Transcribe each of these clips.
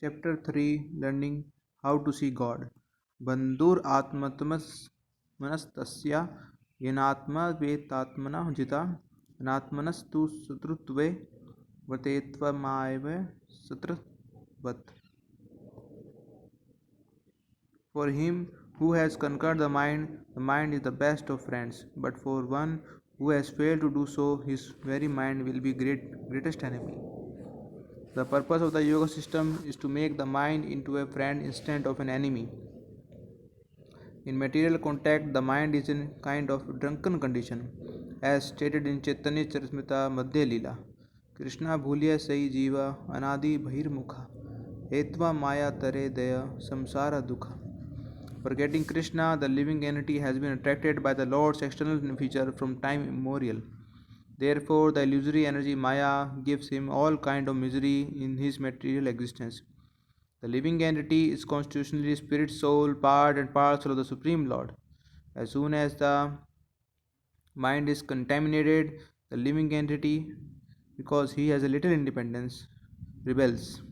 Chapter 3, Learning How to See God. Bandhur atmatmas manastasya yenatma vetatmana jita anatmanastu sutrutve vatetva satrvat. For him who has conquered the mind is the best of friends. But for one who has failed to do so, his very mind will be greatest enemy. The purpose of the yoga system is to make the mind into a friend instead of an enemy. In material contact, the mind is in kind of drunken condition, as stated in Chaitanya Charitamrita Madhya Leela. Krishna bhulya sai jiva anadi bhirmukha etva maya tare daya samsara dukha. Forgetting Krishna, the living entity has been attracted by the Lord's external feature from time immemorial. Therefore, the illusory energy Maya gives him all kind of misery in his material existence. The living entity is constitutionally spirit, soul, part and parcel of the Supreme Lord. As soon as the mind is contaminated, the living entity, because he has a little independence, rebels.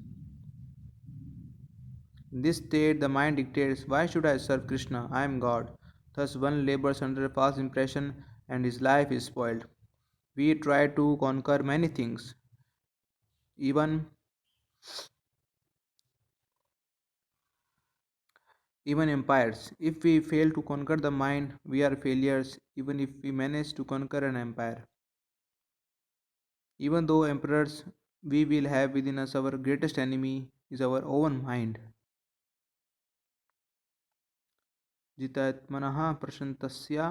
In this state, the mind dictates, why should I serve Krishna? I am God. Thus, one labors under a false impression and his life is spoiled. We try to conquer many things, even even empires. If we fail to conquer the mind, we are failures, even if we manage to conquer an empire. Even though emperors, we will have within us our greatest enemy is our own mind. जितात्मनः प्रशन्तस्य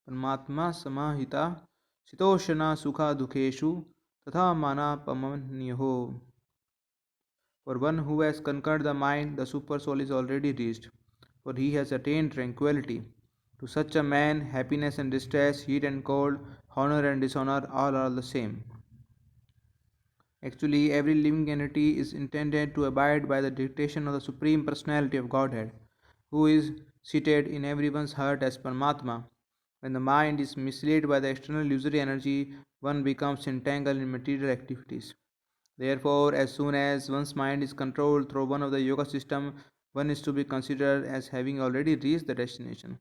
परमात्मा समाहिता शीतोषणा सुखा दुखेषु तथा मानापमन्योः. For one who has conquered the mind, the super soul is already reached, for he has attained tranquility. To such a man, happiness and distress, heat and cold, honor and dishonor, all are the same. Actually, every living entity is intended to abide by the dictation of the Supreme Personality of Godhead, who is seated in everyone's heart as Paramatma. When the mind is misled by the external illusory energy, one becomes entangled in material activities. Therefore, as soon as one's mind is controlled through one of the yoga system, one is to be considered as having already reached the destination.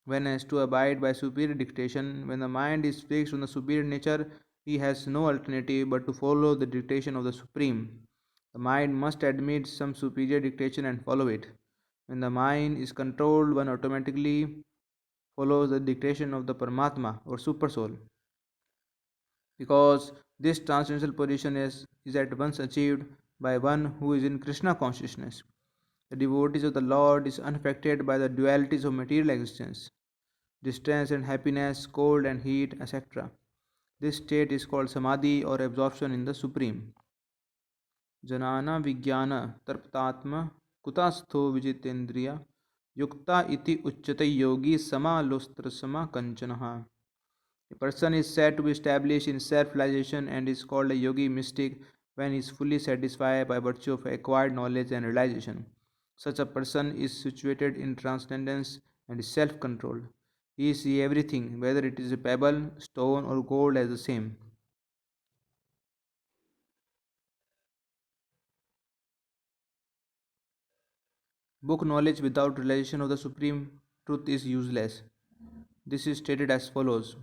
One has to abide by superior dictation. When the mind is fixed on the superior nature, he has no alternative but to follow the dictation of the Supreme. The mind must admit some superior dictation and follow it. When the mind is controlled, one automatically follows the dictation of the Paramatma or Super Soul. Because this transcendental position is at once achieved by one who is in Krishna consciousness. The devotees of the Lord is unaffected by the dualities of material existence, distress and happiness, cold and heat, etc. This state is called samadhi or absorption in the Supreme. Janana Vijnana Tarptatma Kutastho Vijitendriya Yukta iti Uchchate Yogi Sama Lustra Sama Kanchanaha. A person is said to be established in self realization and is called a yogi mystic when he is fully satisfied by virtue of acquired knowledge and realization. Such a person is situated in transcendence and is self controlled. He sees everything, whether it is a pebble, stone, or gold, as the same. Book knowledge without realization of the supreme truth is useless. This is stated as follows.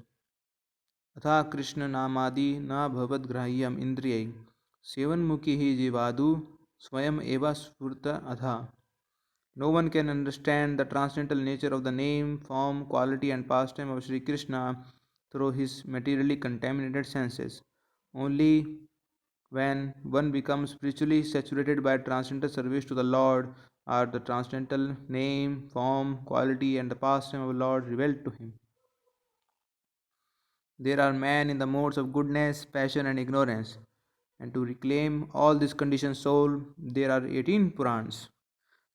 अथा कृष्ण नामादि न भवद्ग्राह्यम इंद्रिय सेवन्मुखी ही जीवादु स्वयं एव स्फुरत अथा. No one can understand the transcendental nature of the name, form, quality, and pastime of Sri Krishna through his materially contaminated senses. Only when one becomes spiritually saturated by transcendental service to the Lord are the transcendental name, form, quality, and the pastime of the Lord revealed to him. There are men in the modes of goodness, passion, and ignorance. And to reclaim all this conditioned soul, there are 18 Purans.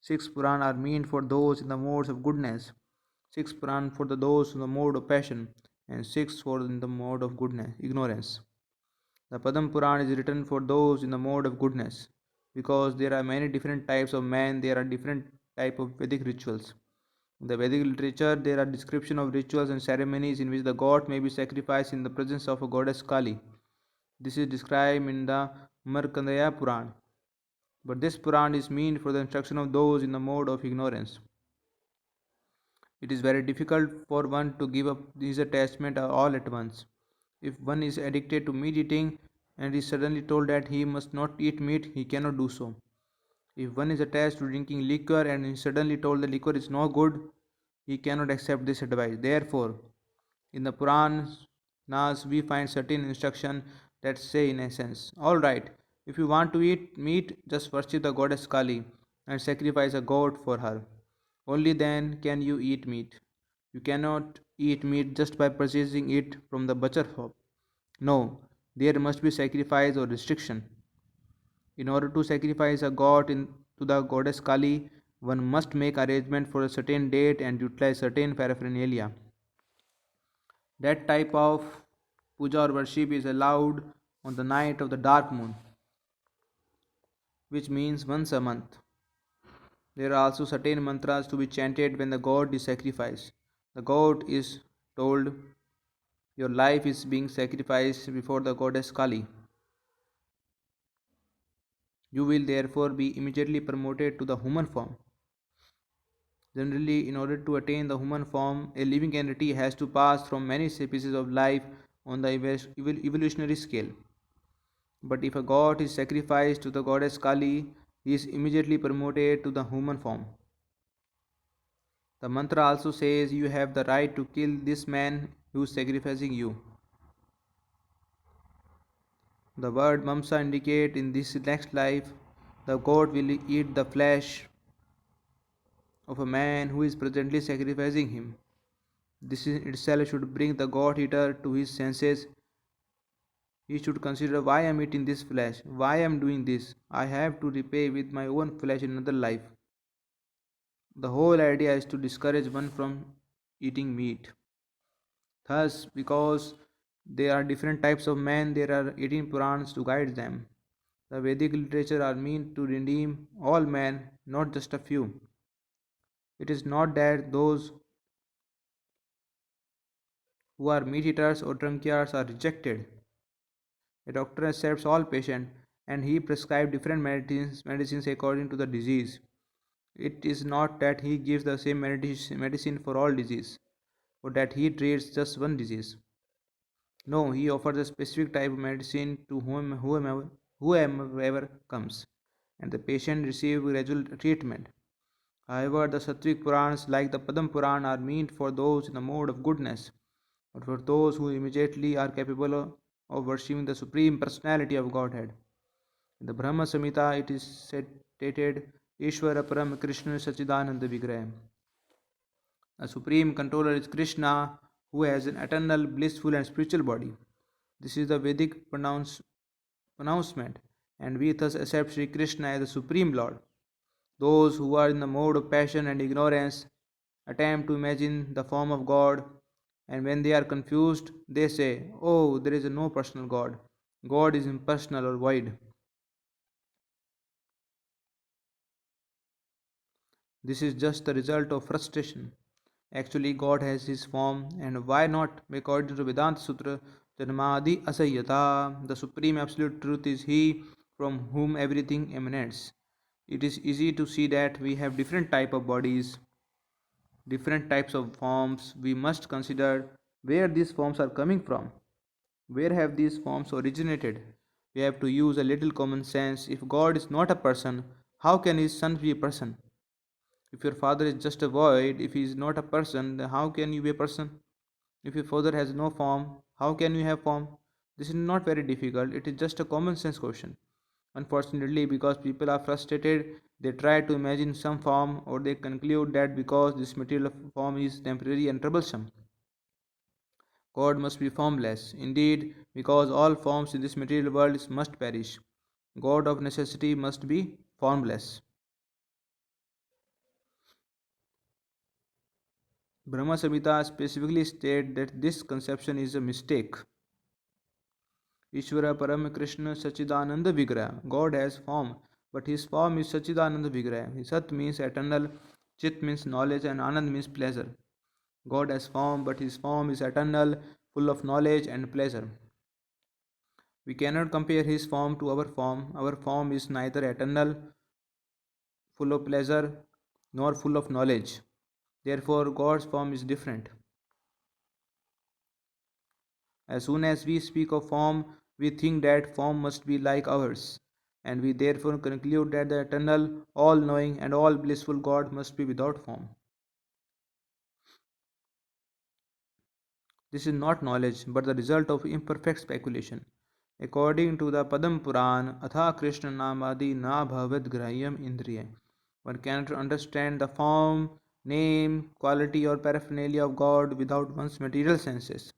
6 Puran are meant for those in the modes of goodness, 6 Puran for those in the mode of passion, and 6 for in the mode of goodness, ignorance. The Padam Puran is written for those in the mode of goodness. Because there are many different types of men, there are different type of Vedic rituals. In the Vedic literature, there are descriptions of rituals and ceremonies in which the god may be sacrificed in the presence of a goddess Kali. This is described in the Markandeya Puran. But this Puran is meant for the instruction of those in the mode of ignorance. It is very difficult for one to give up his attachment all at once. If one is addicted to meat eating and is suddenly told that he must not eat meat, he cannot do so. If one is attached to drinking liquor and is suddenly told the liquor is no good, he cannot accept this advice. Therefore, in the Puranas, we find certain instructions that say, in essence, alright, if you want to eat meat, just worship the goddess Kali and sacrifice a goat for her. Only then can you eat meat. You cannot eat meat just by purchasing it from the butcher shop. No, there must be sacrifice or restriction. In order to sacrifice a god to the goddess Kali, one must make arrangement for a certain date and utilize certain paraphernalia. That type of puja or worship is allowed on the night of the dark moon, which means once a month. There are also certain mantras to be chanted when the god is sacrificed. The god is told, your life is being sacrificed before the goddess Kali. You will therefore be immediately promoted to the human form. Generally, in order to attain the human form, a living entity has to pass from many species of life on the evolutionary scale. But if a god is sacrificed to the goddess Kali, he is immediately promoted to the human form. The mantra also says you have the right to kill this man who is sacrificing you. The word Mamsa indicates in this next life, the god will eat the flesh of a man who is presently sacrificing him. This in itself should bring the god eater to his senses. He should consider why I am eating this flesh, why I am doing this. I have to repay with my own flesh in another life. The whole idea is to discourage one from eating meat. Thus, because there are different types of men, there are 18 Purans to guide them. The Vedic literature are meant to redeem all men, not just a few. It is not that those who are meat eaters or drunkards are rejected. A doctor accepts all patients and he prescribes different medicines according to the disease. It is not that he gives the same medicine for all disease or that he treats just one disease. No, he offers a specific type of medicine to whomever comes, and the patient receives gradual treatment. However, the Sattvic Purans, like the Padam Puran, are meant for those in the mode of goodness, or for those who immediately are capable of worshipping the Supreme Personality of Godhead. In the Brahma Samhita, it is stated, Ishvara Param Krishna Sachidananda Vigraha. A supreme controller is Krishna, who has an eternal, blissful, and spiritual body. This is the Vedic pronouncement, and we thus accept Sri Krishna as the Supreme Lord. Those who are in the mode of passion and ignorance attempt to imagine the form of God, and when they are confused, they say, oh, there is no personal God. God is impersonal or void. This is just the result of frustration. Actually, God has His form, and why not? According to Vedanta Sutra, Janmadi Asayata, the Supreme Absolute Truth is He from whom everything emanates. It is easy to see that we have different type of bodies, different types of forms. We must consider where these forms are coming from. Where have these forms originated? We have to use a little common sense. If God is not a person, how can His Son be a person? If your father is just a void, if he is not a person, then how can you be a person? If your father has no form, how can you have form? This is not very difficult, it is just a common sense question. Unfortunately, because people are frustrated, they try to imagine some form or they conclude that because this material form is temporary and troublesome, God must be formless. Indeed, because all forms in this material world must perish, God of necessity must be formless. Brahma Samhita specifically states that this conception is a mistake. Ishvara Param Krishna Sachidananda Vigraha. God has form, but his form is Sachidananda Vigraha. Sat means eternal, Chit means knowledge, and Anand means pleasure. God has form, but his form is eternal, full of knowledge and pleasure. We cannot compare his form to our form. Our form is neither eternal full of pleasure, nor full of knowledge. Therefore, God's form is different. As soon as we speak of form, we think that form must be like ours, and we therefore conclude that the eternal, all knowing, and all blissful God must be without form. This is not knowledge, but the result of imperfect speculation. According to the Padam Puran, Atha Krishna Namadi Na Bhavad Grahyam Indriya. One cannot understand the form, name, quality, or paraphernalia of God without one's material senses.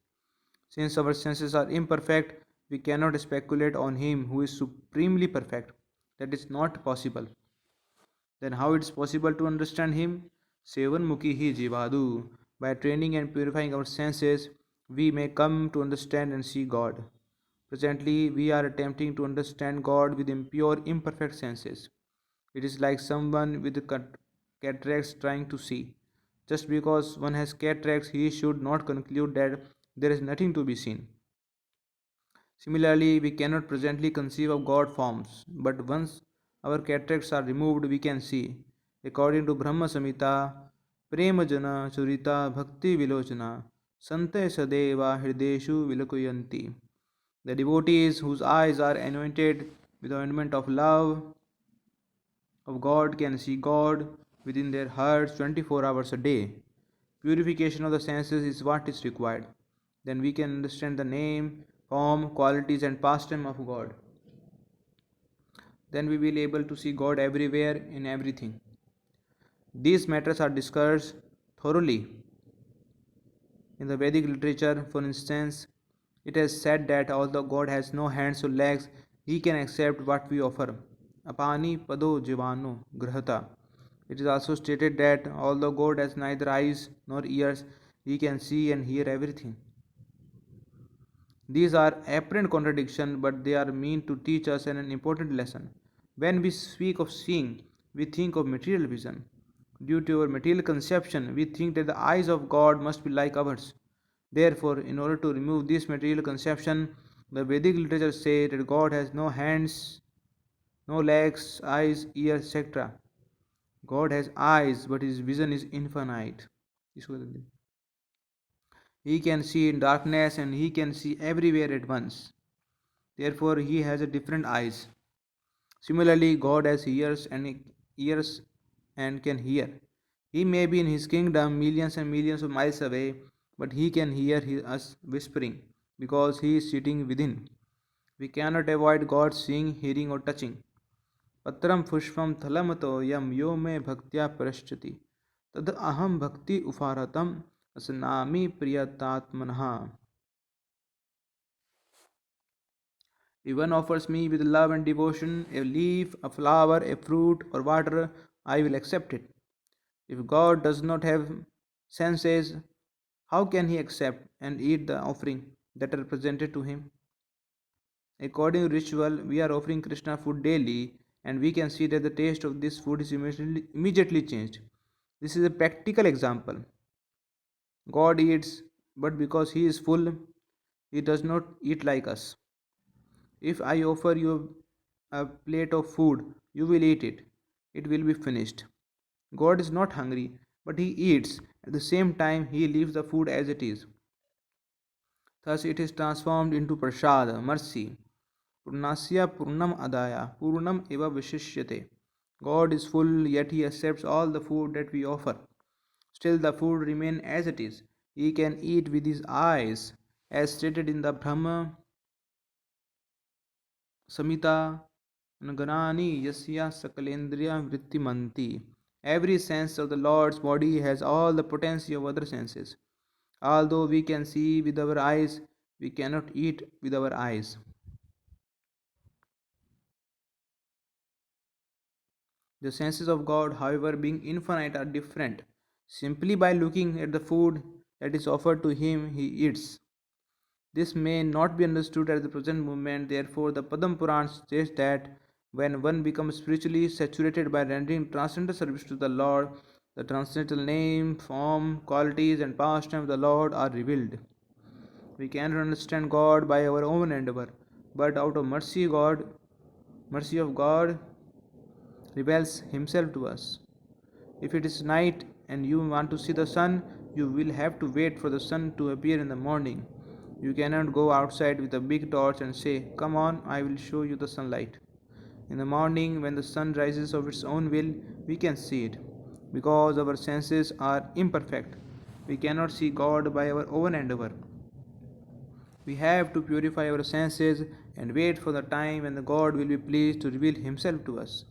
Since our senses are imperfect, we cannot speculate on Him who is supremely perfect. That is not possible. Then how it is possible to understand Him? Sevan Mukhi hi Jivadu. By training and purifying our senses, we may come to understand and see God. Presently, we are attempting to understand God with impure, imperfect senses. It is like someone with cataracts trying to see. Just because one has cataracts, he should not conclude that there is nothing to be seen. Similarly, we cannot presently conceive of God forms, but once our cataracts are removed, we can see. According to Brahma Samhita, Prema Jana Churita Bhakti Vilochana Sante Sadeva Hrideshu Vilakuyanti. The devotees whose eyes are anointed with the ointment of love of God can see God within their hearts 24 hours a day. Purification of the senses is what is required. Then we can understand the name, form, qualities, and pastime of God. Then we will be able to see God everywhere in everything. These matters are discussed thoroughly in the Vedic literature. For instance, it is said that although God has no hands or legs, He can accept what we offer. Apani pado jivano grahata. It is also stated that although God has neither eyes nor ears, He can see and hear everything. These are apparent contradictions, but they are meant to teach us an important lesson. When we speak of seeing, we think of material vision. Due to our material conception, we think that the eyes of God must be like ours. Therefore, in order to remove this material conception, the Vedic literature says that God has no hands, no legs, eyes, ears, etc. God has eyes, but his vision is infinite. He can see in darkness and he can see everywhere at once. Therefore, he has a different eyes. Similarly, God has ears and can hear. He may be in his kingdom millions and millions of miles away, but he can hear us whispering because he is sitting within. We cannot avoid God seeing, hearing, or touching. Patram pushpam thalamato yam yo me bhaktya prashchati tad aham bhakti ufaratam asnami priyatatmanha. If one offers me with love and devotion a leaf, a flower, a fruit, or water, I will accept it. If God does not have senses, how can he accept and eat the offering that are presented to him? According to ritual, we are offering Krishna food daily, and we can see that the taste of this food is immediately changed. This is a practical example. God eats, but because he is full, he does not eat like us. If I offer you a plate of food, you will eat it. It will be finished. God is not hungry, but he eats. At the same time, he leaves the food as it is. Thus, it is transformed into prasad, mercy. Purnasya purnam adaya, purnam eva vishishyate. God is full, yet he accepts all the food that we offer. Still, the food remains as it is. He can eat with his eyes, as stated in the Brahma Samhita Ganani Yasya Sakalendriya Vrittimanti. Every sense of the Lord's body has all the potency of other senses. Although we can see with our eyes, we cannot eat with our eyes. The senses of God, however, being infinite, are different. Simply by looking at the food that is offered to him, he eats. This may not be understood at the present moment, therefore, the Padam Puran states that when one becomes spiritually saturated by rendering transcendental service to the Lord, the transcendental name, form, qualities, and pastime of the Lord are revealed. We cannot understand God by our own endeavor, but out of mercy of God, reveals himself to us. If it is night and you want to see the sun, you will have to wait for the sun to appear in the morning. You cannot go outside with a big torch and say, "Come on, I will show you the sunlight." In the morning, when the sun rises of its own will, we can see it. Because our senses are imperfect, we cannot see God by our own endeavor. We have to purify our senses and wait for the time when the God will be pleased to reveal Himself to us.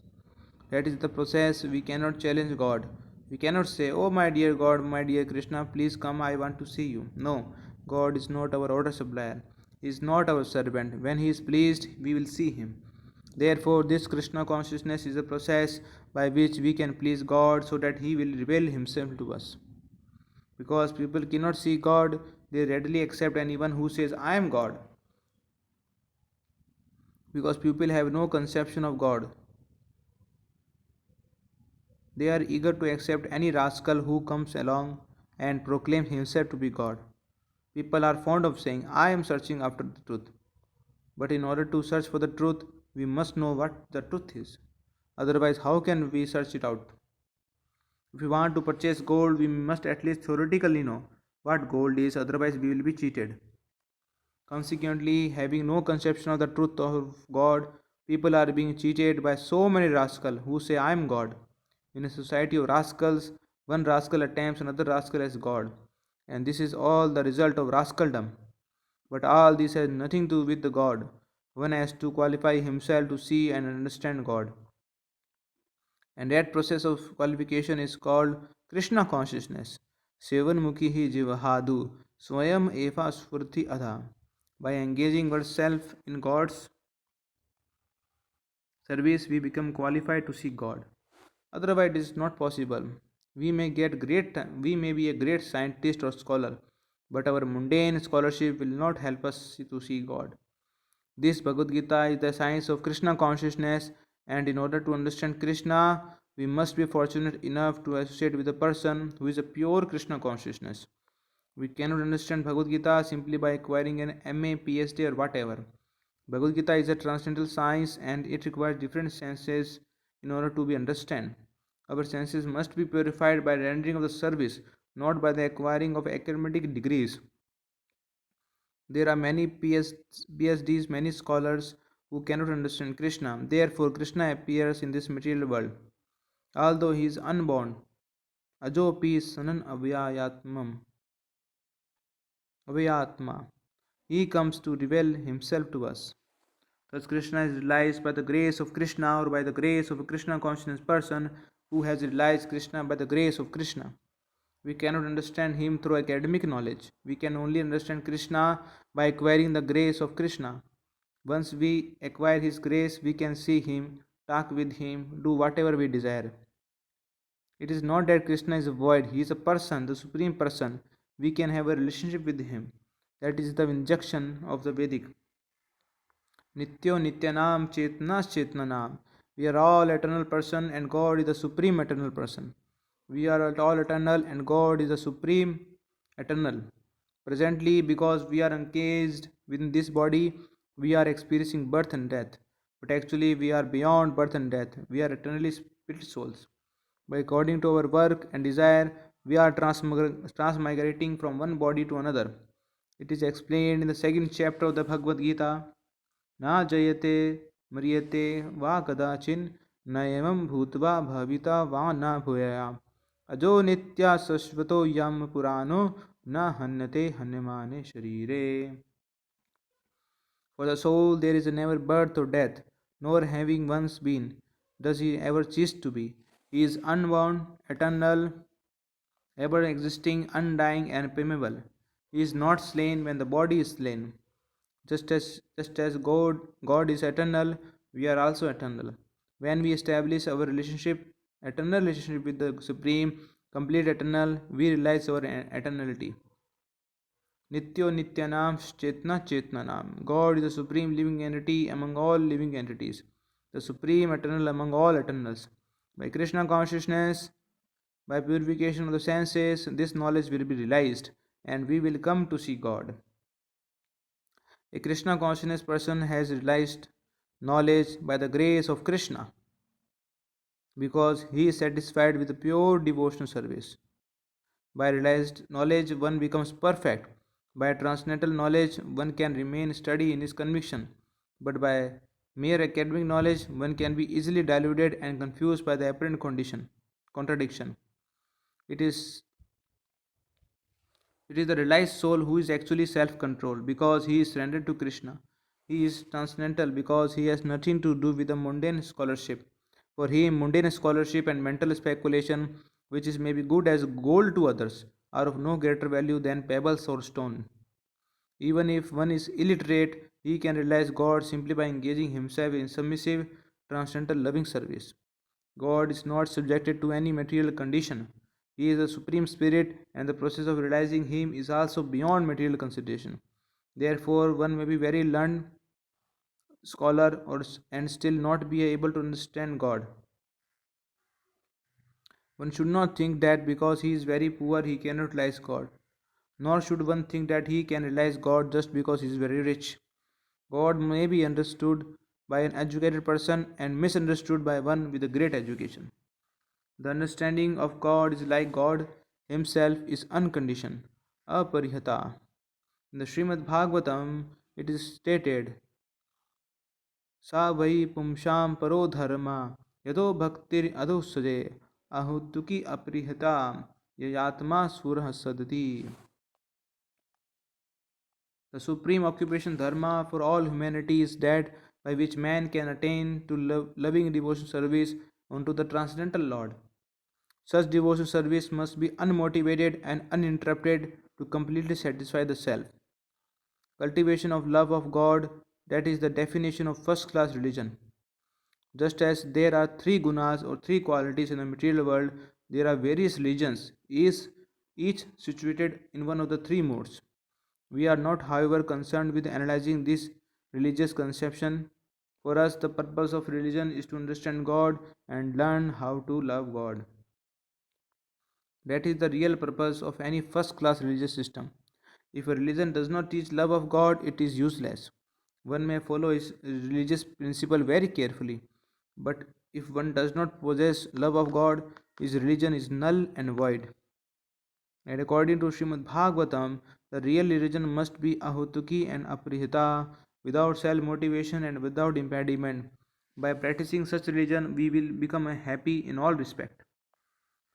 That is the process. We cannot challenge God. We cannot say, "Oh, my dear God, my dear Krishna, please come, I want to see you." No, God is not our order supplier. He is not our servant. When He is pleased, we will see Him. Therefore, this Krishna consciousness is a process by which we can please God so that He will reveal Himself to us. Because people cannot see God, they readily accept anyone who says, "I am God." Because people have no conception of God. They are eager to accept any rascal who comes along and proclaims himself to be God. People are fond of saying, "I am searching after the truth." But in order to search for the truth, we must know what the truth is. Otherwise, how can we search it out? If we want to purchase gold, we must at least theoretically know what gold is, otherwise, we will be cheated. Consequently, having no conception of the truth of God, people are being cheated by so many rascals who say, "I am God." In a society of rascals, one rascal attempts another rascal as God, and this is all the result of rascaldom. But all this has nothing to do with the God. One has to qualify himself to see and understand God. And that process of qualification is called Krishna consciousness. Sevanmukhi hi jivahadu swayam eva spurti adha. By engaging oneself in God's service, we become qualified to see God. Otherwise, it is not possible. We may be a great scientist or scholar, but our mundane scholarship will not help us to see God. This Bhagavad Gita is the science of Krishna consciousness, and in order to understand Krishna, we must be fortunate enough to associate with a person who is a pure Krishna consciousness. We cannot understand Bhagavad Gita simply by acquiring an MA, PhD, or whatever. Bhagavad Gita is a transcendental science and it requires different senses in order to be understood. Our senses must be purified by rendering of the service, not by the acquiring of academic degrees. There are many PhDs, many scholars who cannot understand Krishna. Therefore, Krishna appears in this material world. Although he is unborn, Ajopi Sanan Avyatma, he comes to reveal himself to us. Thus, Krishna is realized by the grace of Krishna or by the grace of a Krishna conscious person who has realized Krishna by the grace of Krishna. We cannot understand him through academic knowledge. We can only understand Krishna by acquiring the grace of Krishna. Once we acquire his grace, we can see him, talk with him, do whatever we desire. It is not that Krishna is a void, he is a person, the supreme person. We can have a relationship with him. That is the injunction of the Vedic. Nityo Nityanam Chetnas Chetnanam. We are all eternal person and God is the supreme eternal person. We are all eternal and God is the supreme eternal. Presently, because we are encased within this body, we are experiencing birth and death. But actually, we are beyond birth and death. We are eternally spirit souls. By according to our work and desire, we are transmigrating from one body to another. It is explained in the second chapter of the Bhagavad Gita. Na jayate mriyate va kadachin na evam bhutva bhavita va na bhuyaya ajo nitya sashvato yam purano na hanyate hanyamane sharire. For the soul there is never birth or death, nor having once been, does he ever cease to be. He is unborn, eternal, ever existing, undying, and permeable. He is not slain when the body is slain. Just as God is eternal, we are also eternal. When we establish our eternal relationship with the Supreme, complete eternal, we realize our eternality. Nityo Nityanam Chetna Chetnanam. God is the supreme living entity among all living entities, the supreme eternal among all eternals. By Krishna consciousness, by purification of the senses, this knowledge will be realized and we will come to see God. A Krishna consciousness person has realized knowledge by the grace of Krishna. because he is satisfied with pure devotional service. By realized knowledge, one becomes perfect. By transcendental knowledge, one can remain steady in his conviction. But by mere academic knowledge, one can be easily diluted and confused by the apparent condition, contradiction. It is It is the realized soul who is actually self controlled because he is surrendered to Krishna. He is transcendental because he has nothing to do with the mundane scholarship. For him, mundane scholarship and mental speculation, which is maybe good as gold to others, are of no greater value than pebbles or stone. Even if one is illiterate, he can realize God simply by engaging himself in submissive, transcendental loving service. God is not subjected to any material condition. He is the Supreme Spirit, and the process of realizing Him is also beyond material consideration. Therefore, one may be very learned scholar and still not be able to understand God. One should not think that because he is very poor he cannot realize God. Nor should one think that he can realize God just because he is very rich. God may be understood by an educated person and misunderstood by one with a great education. The understanding of God is like God Himself is unconditioned, aparihata. In the Srimad Bhagavatam, it is stated, सा वै पुंसां परो धर्मा यतो भक्तिर अधोसजे ahutuki aprihata yayatma surah sadati. The supreme occupation dharma for all humanity is that by which man can attain to loving devotion service unto the transcendental Lord. Such devotion service must be unmotivated and uninterrupted to completely satisfy the self. Cultivation of love of God, that is the definition of first class religion. Just as there are three gunas or three qualities in the material world, there are various religions, each situated in one of the three modes. We are not, however, concerned with analyzing this religious conception. For us, the purpose of religion is to understand God and learn how to love God. That is the real purpose of any first class religious system. If a religion does not teach love of God, it is useless. One may follow his religious principle very carefully, but if one does not possess love of God, his religion is null and void. And according to Srimad Bhagavatam, the real religion must be ahutuki and aprihita, without self motivation and without impediment. By practicing such religion, we will become happy in all respect.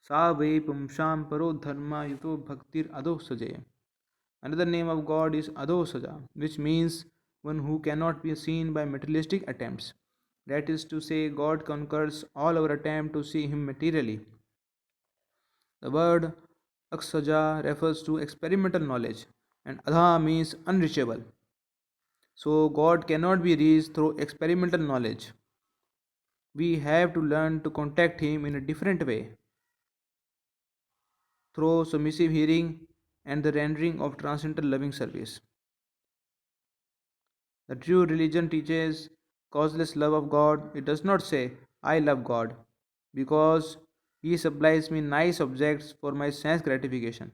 Sa vai pumsham paro dharma yuto bhaktir adosajaya. Another name of God is Adosaja, which means one who cannot be seen by materialistic attempts. That is to say, God conquers all our attempt to see Him materially. The word Aksaja refers to experimental knowledge, and Adha means unreachable. So, God cannot be reached through experimental knowledge. We have to learn to contact Him in a different way through submissive hearing and the rendering of transcendental loving service. The true religion teaches causeless love of God. It does not say, I love God, because He supplies me nice objects for my sense gratification.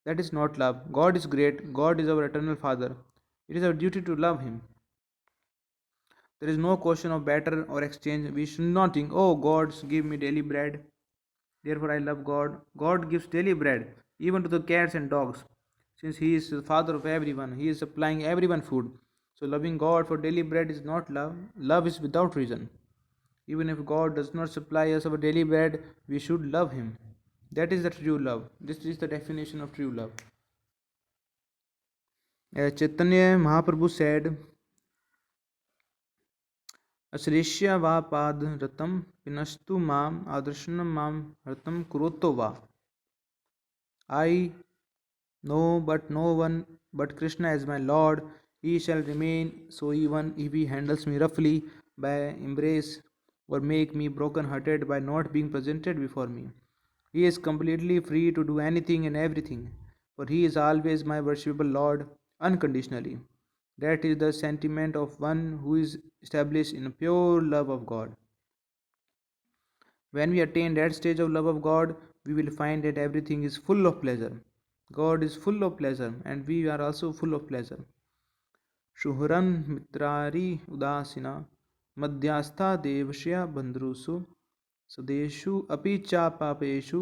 That is not love. God is great. God is our eternal Father. It is our duty to love Him. There is no question of barter or exchange. We should not think, oh, God give me daily bread, therefore I love God. God gives daily bread, even to the cats and dogs. Since He is the Father of everyone, He is supplying everyone food. So, loving God for daily bread is not love. Love is without reason. Even if God does not supply us our daily bread, we should love Him. That is the true love. This is the definition of true love. As Chaitanya Mahaprabhu said, Asrishya va pad ratam pinastu mam adrashanam mam ratam kuroto va. I know but no one but Krishna as my Lord. He shall remain so even if he handles me roughly by embrace or make me broken hearted by not being presented before me. He is completely free to do anything and everything, for he is always my worshipable Lord unconditionally. That is the sentiment of one who is established in a pure love of God. When we attain that stage of love of God, we will find that everything is full of pleasure. God is full of pleasure, and we are also full of pleasure. Shuhuran mitrari udasina मध्यस्था देवश्या बंध्रुषु सदेषु अपि च पापेषु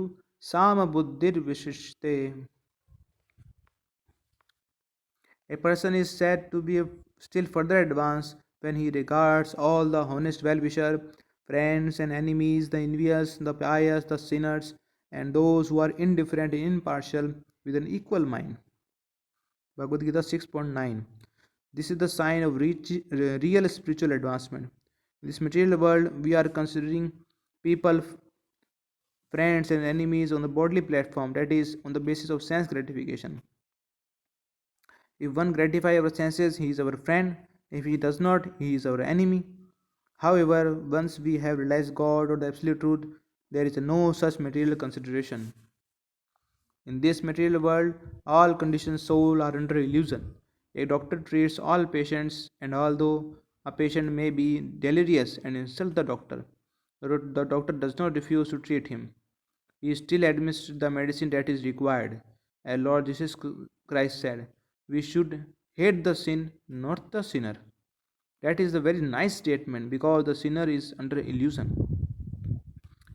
सामबुद्धिर्विशिष्टे. A person is said to be still further advanced when he regards all the honest well-wisher, friends and enemies, the envious, the pious, the sinners, and those who are indifferent and impartial with an equal mind. Bhagavad Gita 6.9. This is the sign of real spiritual advancement. In this material world, we are considering people, friends, and enemies on the bodily platform, that is, on the basis of sense gratification. If one gratifies our senses, he is our friend. If he does not, he is our enemy. However, once we have realized God or the absolute truth, there is no such material consideration. In this material world, all conditioned souls are under illusion. A doctor treats all patients, and although a patient may be delirious and insult the doctor, the doctor does not refuse to treat him. He still administers the medicine that is required. As Lord Jesus Christ said, we should hate the sin, not the sinner. That is a very nice statement because the sinner is under illusion.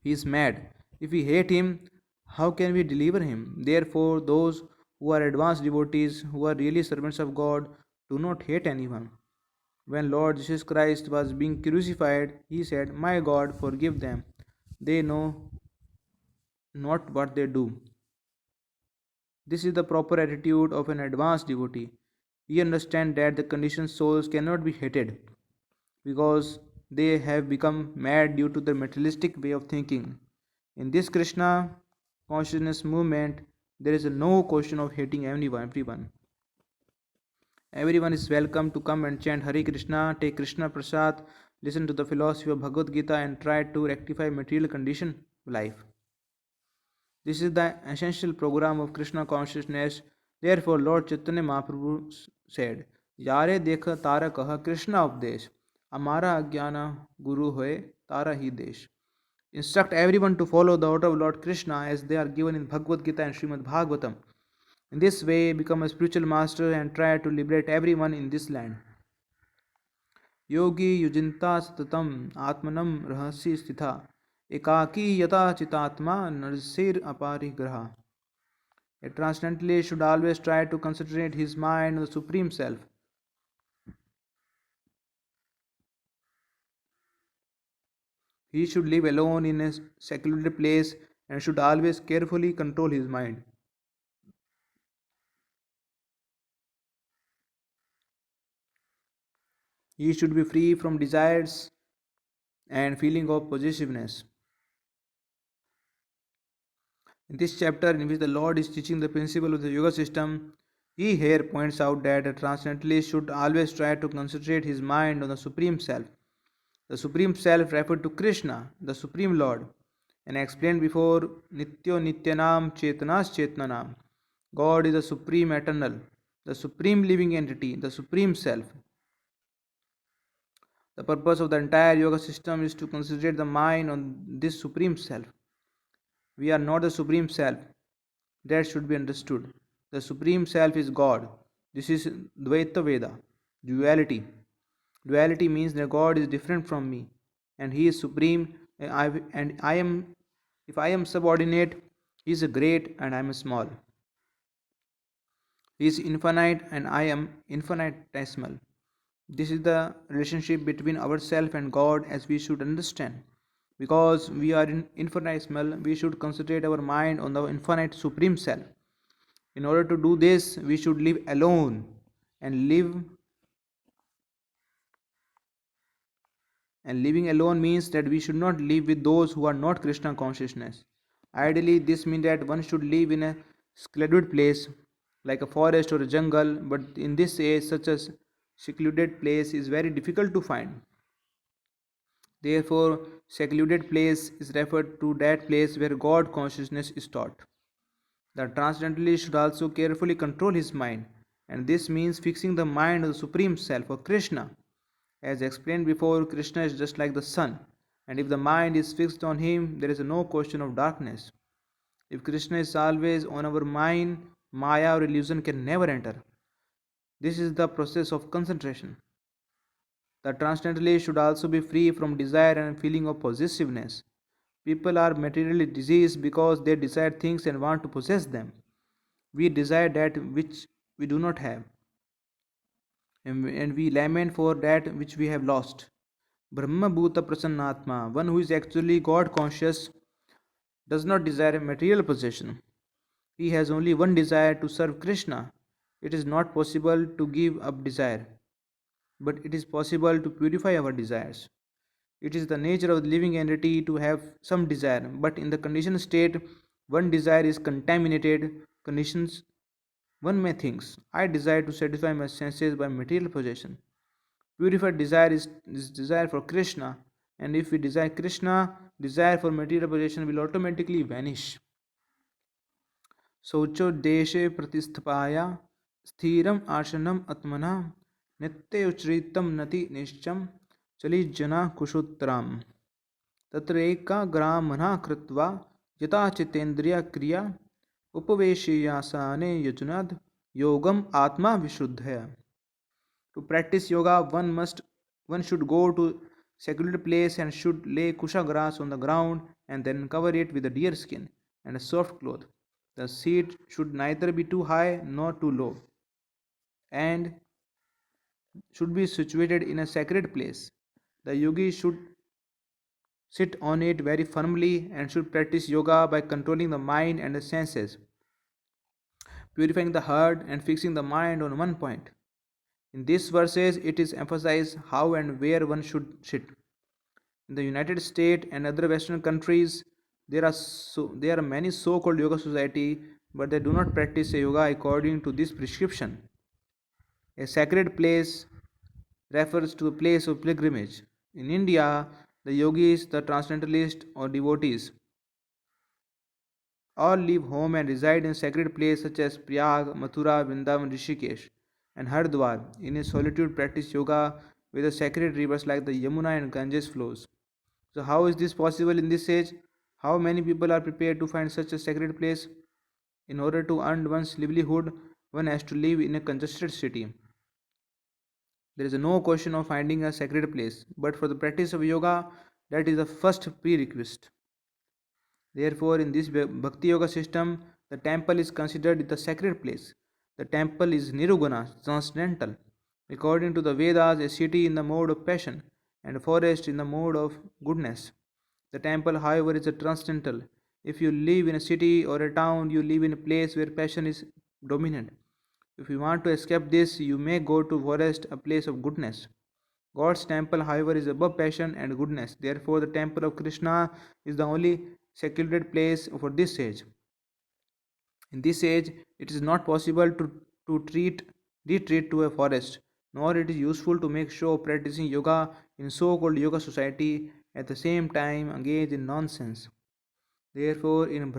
He is mad. If we hate him, how can we deliver him? Therefore, those who are advanced devotees, who are really servants of God, do not hate anyone. When Lord Jesus Christ was being crucified, he said, my God, forgive them. They know not what they do. This is the proper attitude of an advanced devotee. He understands that the conditioned souls cannot be hated because they have become mad due to their materialistic way of thinking. In this Krishna consciousness movement, there is no question of hating everyone. Everyone is welcome to come and chant Hare Krishna, take Krishna Prasad, listen to the philosophy of Bhagavad Gita, and try to rectify material condition of life. This is the essential program of Krishna consciousness. Therefore, Lord Chaitanya Mahaprabhu said, Yare dekha tara kaha Krishna updesh, Amara ajnana guru hoye tara hi desh. Instruct everyone to follow the order of Lord Krishna as they are given in Bhagavad Gita and Srimad Bhagavatam. In this way, become a spiritual master and try to liberate everyone in this land. योगी युजिन्ता सततम आत्मनम रहस्य स्थिता एकाकी यथा चितात्मा नरसिर अपरिग्रह. A transcendentalist should always try to concentrate his mind on the Supreme Self. He should live alone in a secluded place and should always carefully control his mind. He should be free from desires and feeling of possessiveness. In this chapter, in which the Lord is teaching the principle of the yoga system, he here points out that a transcendentalist should always try to concentrate his mind on the Supreme Self. The Supreme Self referred to Krishna, the Supreme Lord, and explained before Nityo Nityanam Chetnas Chetnanam. God is the Supreme Eternal, the Supreme Living Entity, the Supreme Self. The purpose of the entire yoga system is to concentrate the mind on this Supreme Self. We are not the Supreme Self. That should be understood. The Supreme Self is God. This is Dvaita Veda, duality. Duality means that God is different from me, and He is supreme, and I am. If I am subordinate, He is great, and I am small. He is infinite, and I am infinitesimal. This is the relationship between ourself and God, as we should understand. Because we are infinitesimal, we should concentrate our mind on the infinite Supreme Self. In order to do this, we should live alone and living alone means that we should not live with those who are not Krishna consciousness. Ideally, this means that one should live in a secluded place like a forest or a jungle, but in this age, such a secluded place is very difficult to find. Therefore, secluded place is referred to that place where God consciousness is taught. The transcendentalist should also carefully control his mind, and this means fixing the mind on the Supreme Self or Krishna. As explained before, Krishna is just like the sun, and if the mind is fixed on him, there is no question of darkness. If Krishna is always on our mind, Maya or illusion can never enter. This is the process of concentration. The transcendentalist should also be free from desire and feeling of possessiveness. People are materially diseased because they desire things and want to possess them. We desire that which we do not have, and we lament for that which we have lost. Brahma Bhuta Prasannatma, one who is actually God conscious, does not desire material possession. He has only one desire to serve Krishna. It is not possible to give up desire, but it is possible to purify our desires. It is the nature of the living entity to have some desire, but in the conditioned state, one desire is contaminated. Conditions one may think, I desire to satisfy my senses by material possession. Purified desire is desire for Krishna, and if we desire Krishna, desire for material possession will automatically vanish. शौचोद्देशे प्रतिस्थापाय स्थिरम् आसनम् आत्मनः नित्योच्चरितं नति निश्चं चलिज्जना कुशोत्तरम् तत्रैकाग्रामनः कृत्वा यथा चित्तेन्द्रियक्रिया उपवेशयासने यजुनाद yogam atma vishuddhaya. To practice yoga, one should go to secluded place and should lay kusha grass on the ground and then cover it with a deer skin and a soft cloth. The seat should neither be too high nor too low and should be situated in a sacred place. The yogi should sit on it very firmly and should practice yoga by controlling the mind and the senses, purifying the heart and fixing the mind on one point. In these verses, it is emphasized how and where one should sit. In the United States and other Western countries, there are many so-called yoga society, but they do not practice yoga according to this prescription. A sacred place refers to a place of pilgrimage. In India, the yogis, the transcendentalists, or devotees all leave home and reside in sacred places such as Prayag, Mathura, Vrindavan, Rishikesh, and Haridwar. In a solitude, practice yoga with the sacred rivers like the Yamuna and Ganges flows. So, how is this possible in this age? How many people are prepared to find such a sacred place? In order to earn one's livelihood, one has to live in a congested city. There is no question of finding a sacred place, but for the practice of yoga, that is the first prerequisite. Therefore, in this Bhakti Yoga system, the temple is considered the sacred place. The temple is niruguna, transcendental. According to the Vedas, a city in the mode of passion and a forest in the mode of goodness. The temple, however, is a transcendental. If you live in a city or a town, you live in a place where passion is dominant. If you want to escape this, you may go to forest, a place of goodness. God's temple, however, is above passion and goodness. Therefore, the temple of Krishna is the only secluded place for this age. In this age, it is not possible to retreat to a forest, nor it is useful to make show of practicing yoga in so-called yoga society at the same time engage in nonsense. Therefore, in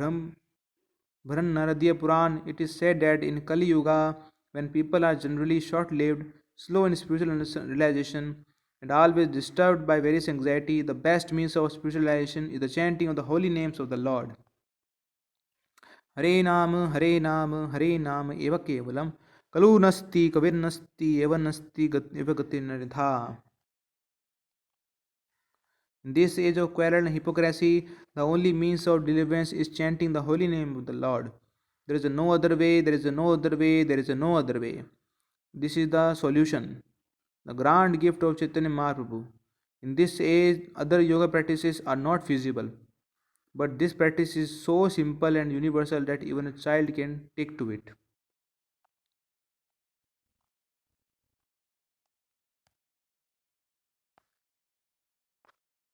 Bharanaradiya Puran, it is said that in Kali Yuga, when people are generally short lived, slow in spiritual realization, and always disturbed by various anxiety, the best means of spiritualization is the chanting of the holy names of the Lord. Hare Nam, Hare Nam, Eva Kevalam, Kalu Nasti, Kavir Nasti, Eva Nasti, Eva Gatinadha. In this age of quarrel and hypocrisy, the only means of deliverance is chanting the holy name of the Lord. There is no other way, there is no other way, there is no other way. This is the solution, the grand gift of Chaitanya Mahaprabhu. In this age, other yoga practices are not feasible, but this practice is so simple and universal that even a child can take to it.